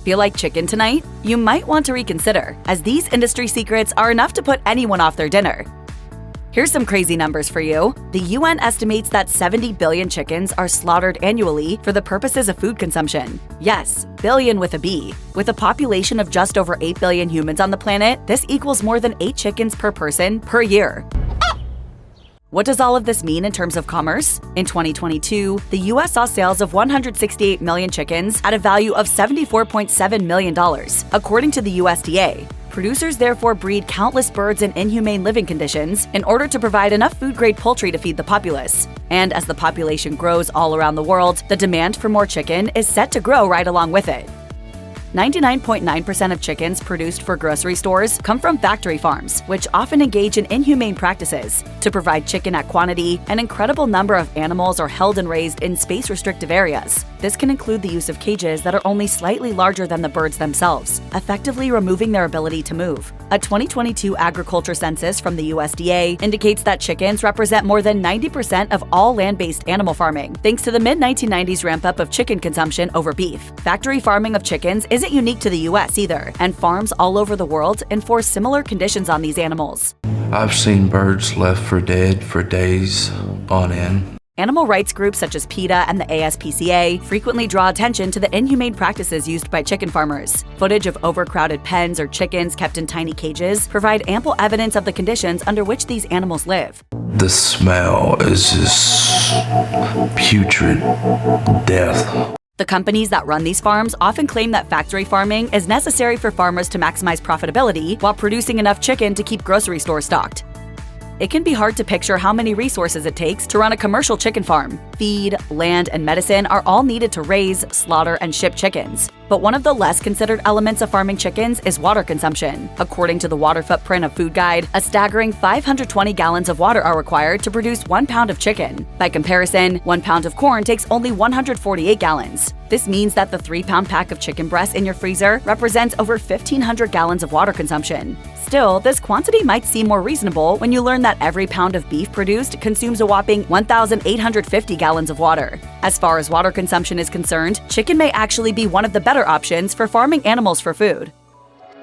Feel like chicken tonight? You might want to reconsider, as these industry secrets are enough to put anyone off their dinner. Here's some crazy numbers for you. The UN estimates that 70 billion chickens are slaughtered annually for the purposes of food consumption. Yes, billion with a B. With a population of just over 8 billion humans on the planet, this equals more than 8 chickens per person per year. What does all of this mean in terms of commerce? In 2022, the US saw sales of 168 million chickens at a value of $74.7 million, according to the USDA. Producers therefore breed countless birds in inhumane living conditions in order to provide enough food-grade poultry to feed the populace. And as the population grows all around the world, the demand for more chicken is set to grow right along with it. 99.9% of chickens produced for grocery stores come from factory farms, which often engage in inhumane practices. To provide chicken at quantity, an incredible number of animals are held and raised in space-restrictive areas. This can include the use of cages that are only slightly larger than the birds themselves, effectively removing their ability to move. A 2022 agriculture census from the USDA indicates that chickens represent more than 90% of all land-based animal farming, thanks to the mid-1990s ramp-up of chicken consumption over beef. Factory farming of chickens isn't unique to the US either, and farms all over the world enforce similar conditions on these animals. I've seen birds left for dead for days on end. Animal rights groups such as PETA and the ASPCA frequently draw attention to the inhumane practices used by chicken farmers. Footage of overcrowded pens or chickens kept in tiny cages provide ample evidence of the conditions under which these animals live. The smell is just putrid death. The companies that run these farms often claim that factory farming is necessary for farmers to maximize profitability while producing enough chicken to keep grocery stores stocked. It can be hard to picture how many resources it takes to run a commercial chicken farm. Feed, land, and medicine are all needed to raise, slaughter, and ship chickens. But one of the less considered elements of farming chickens is water consumption. According to the Water Footprint of Food Guide, a staggering 520 gallons of water are required to produce 1 pound of chicken. By comparison, 1 pound of corn takes only 148 gallons. This means that the 3-pound pack of chicken breasts in your freezer represents over 1,500 gallons of water consumption. Still, this quantity might seem more reasonable when you learn that every pound of beef produced consumes a whopping 1,850 gallons of water. As far as water consumption is concerned, chicken may actually be one of the better options for farming animals for food.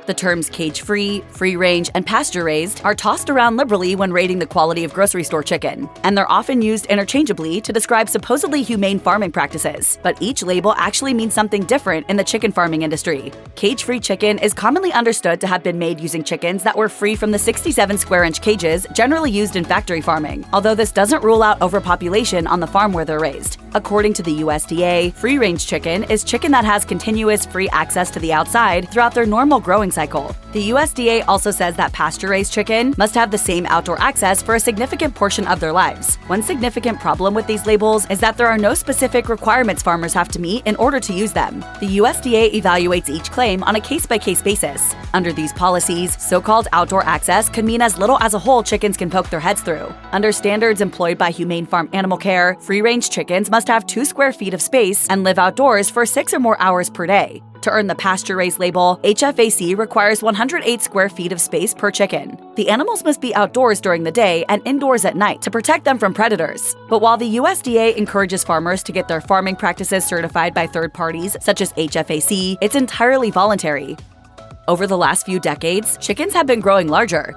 The terms cage-free, free-range, and pasture-raised are tossed around liberally when rating the quality of grocery store chicken, and they're often used interchangeably to describe supposedly humane farming practices. But each label actually means something different in the chicken farming industry. Cage-free chicken is commonly understood to have been made using chickens that were free from the 67 square-inch cages generally used in factory farming, although this doesn't rule out overpopulation on the farm where they're raised. According to the USDA, free-range chicken is chicken that has continuous free access to the outside throughout their normal growing cycle. The USDA also says that pasture-raised chicken must have the same outdoor access for a significant portion of their lives. One significant problem with these labels is that there are no specific requirements farmers have to meet in order to use them. The USDA evaluates each claim on a case-by-case basis. Under these policies, so-called outdoor access could mean as little as a hole chickens can poke their heads through. Under standards employed by Humane Farm Animal Care, free-range chickens must have 2 square feet of space and live outdoors for 6 or more hours per day. To earn the pasture-raised label, HFAC requires 108 square feet of space per chicken. The animals must be outdoors during the day and indoors at night to protect them from predators. But while the USDA encourages farmers to get their farming practices certified by third parties, such as HFAC, it's entirely voluntary. Over the last few decades, chickens have been growing larger.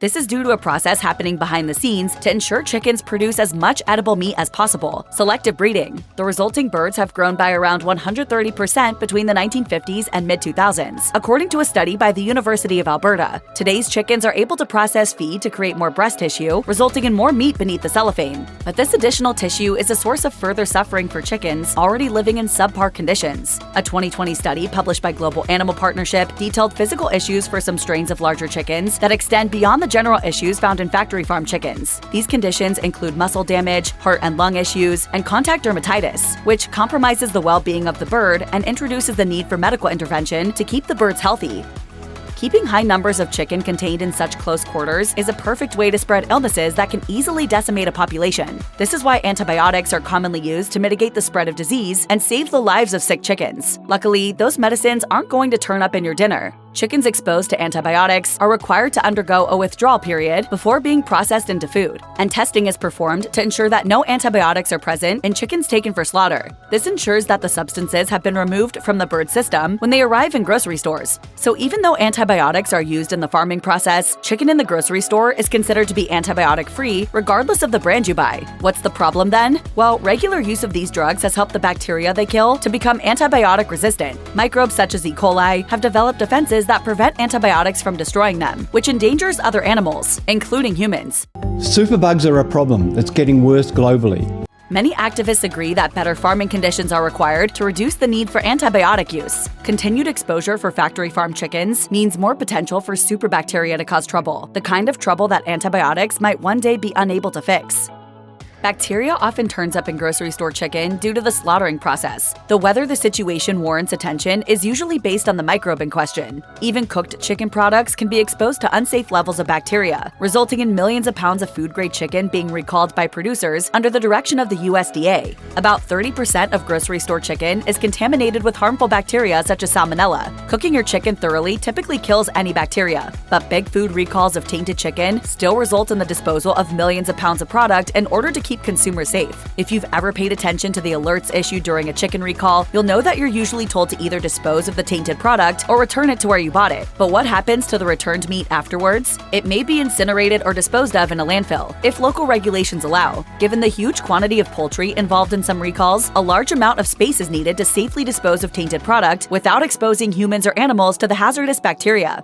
This is due to a process happening behind the scenes to ensure chickens produce as much edible meat as possible, selective breeding. The resulting birds have grown by around 130% between the 1950s and mid-2000s, according to a study by the University of Alberta. Today's chickens are able to process feed to create more breast tissue, resulting in more meat beneath the cellophane. But this additional tissue is a source of further suffering for chickens already living in subpar conditions. A 2020 study published by Global Animal Partnership detailed physical issues for some strains of larger chickens that extend beyond the general issues found in factory farm chickens. These conditions include muscle damage, heart and lung issues, and contact dermatitis, which compromises the well-being of the bird and introduces the need for medical intervention to keep the birds healthy. Keeping high numbers of chicken contained in such close quarters is a perfect way to spread illnesses that can easily decimate a population. This is why antibiotics are commonly used to mitigate the spread of disease and save the lives of sick chickens. Luckily, those medicines aren't going to turn up in your dinner. Chickens exposed to antibiotics are required to undergo a withdrawal period before being processed into food, and testing is performed to ensure that no antibiotics are present in chickens taken for slaughter. This ensures that the substances have been removed from the bird system when they arrive in grocery stores. So even though antibiotics are used in the farming process, chicken in the grocery store is considered to be antibiotic-free regardless of the brand you buy. What's the problem then? Well, regular use of these drugs has helped the bacteria they kill to become antibiotic resistant. Microbes such as E. coli have developed defenses that prevent antibiotics from destroying them, which endangers other animals, including humans. Superbugs are a problem that's getting worse globally. Many activists agree that better farming conditions are required to reduce the need for antibiotic use. Continued exposure for factory farm chickens means more potential for superbacteria to cause trouble, the kind of trouble that antibiotics might one day be unable to fix. Bacteria often turns up in grocery store chicken due to the slaughtering process, though whether the situation warrants attention is usually based on the microbe in question. Even cooked chicken products can be exposed to unsafe levels of bacteria, resulting in millions of pounds of food-grade chicken being recalled by producers under the direction of the USDA. About 30% of grocery store chicken is contaminated with harmful bacteria such as salmonella. Cooking your chicken thoroughly typically kills any bacteria, but big food recalls of tainted chicken still result in the disposal of millions of pounds of product in order to keep consumers safe. If you've ever paid attention to the alerts issued during a chicken recall, you'll know that you're usually told to either dispose of the tainted product or return it to where you bought it. But what happens to the returned meat afterwards? It may be incinerated or disposed of in a landfill, if local regulations allow. Given the huge quantity of poultry involved in some recalls, a large amount of space is needed to safely dispose of tainted product without exposing humans or animals to the hazardous bacteria.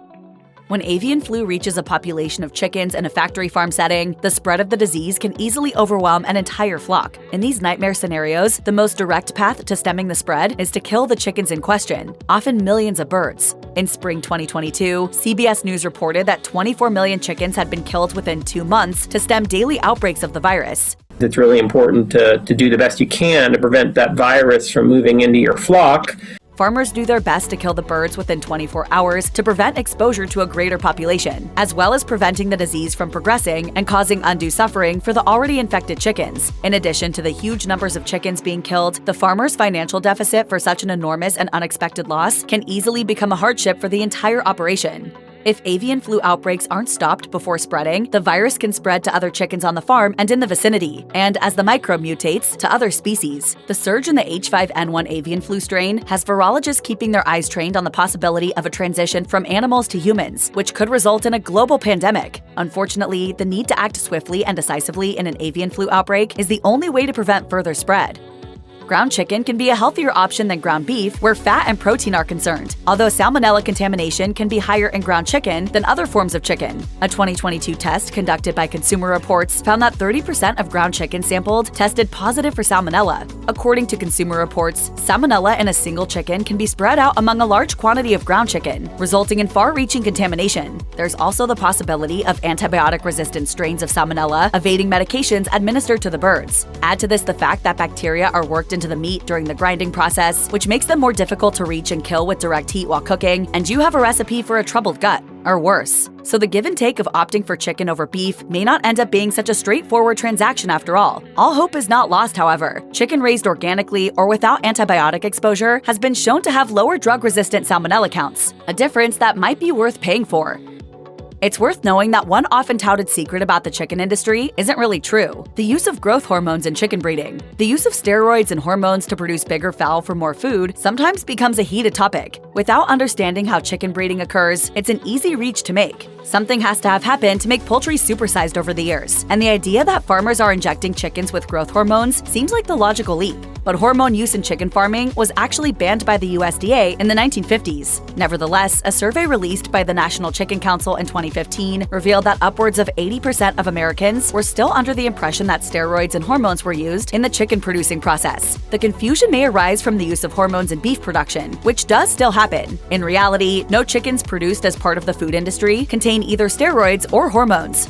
When avian flu reaches a population of chickens in a factory farm setting, the spread of the disease can easily overwhelm an entire flock. In these nightmare scenarios, the most direct path to stemming the spread is to kill the chickens in question, often millions of birds. In spring 2022, CBS News reported that 24 million chickens had been killed within 2 months to stem daily outbreaks of the virus. It's really important to do the best you can to prevent that virus from moving into your flock. Farmers do their best to kill the birds within 24 hours to prevent exposure to a greater population, as well as preventing the disease from progressing and causing undue suffering for the already infected chickens. In addition to the huge numbers of chickens being killed, the farmer's financial deficit for such an enormous and unexpected loss can easily become a hardship for the entire operation. If avian flu outbreaks aren't stopped before spreading, the virus can spread to other chickens on the farm and in the vicinity, and as the microbe mutates, to other species. The surge in the H5N1 avian flu strain has virologists keeping their eyes trained on the possibility of a transition from animals to humans, which could result in a global pandemic. Unfortunately, the need to act swiftly and decisively in an avian flu outbreak is the only way to prevent further spread. Ground chicken can be a healthier option than ground beef where fat and protein are concerned, although salmonella contamination can be higher in ground chicken than other forms of chicken. A 2022 test conducted by Consumer Reports found that 30% of ground chicken sampled tested positive for salmonella. According to Consumer Reports, salmonella in a single chicken can be spread out among a large quantity of ground chicken, resulting in far-reaching contamination. There's also the possibility of antibiotic-resistant strains of salmonella evading medications administered to the birds. Add to this the fact that bacteria are worked into the meat during the grinding process, which makes them more difficult to reach and kill with direct heat while cooking, and you have a recipe for a troubled gut, or worse. So the give and take of opting for chicken over beef may not end up being such a straightforward transaction after all. All hope is not lost, however. Chicken raised organically or without antibiotic exposure has been shown to have lower drug-resistant salmonella counts, a difference that might be worth paying for. It's worth knowing that one often touted secret about the chicken industry isn't really true: the use of growth hormones in chicken breeding. The use of steroids and hormones to produce bigger fowl for more food sometimes becomes a heated topic. Without understanding how chicken breeding occurs, it's an easy reach to make. Something has to have happened to make poultry supersized over the years, and the idea that farmers are injecting chickens with growth hormones seems like the logical leap. But hormone use in chicken farming was actually banned by the USDA in the 1950s. Nevertheless, a survey released by the National Chicken Council in 2015 revealed that upwards of 80% of Americans were still under the impression that steroids and hormones were used in the chicken producing process. The confusion may arise from the use of hormones in beef production, which does still happen. In reality, no chickens produced as part of the food industry contain either steroids or hormones.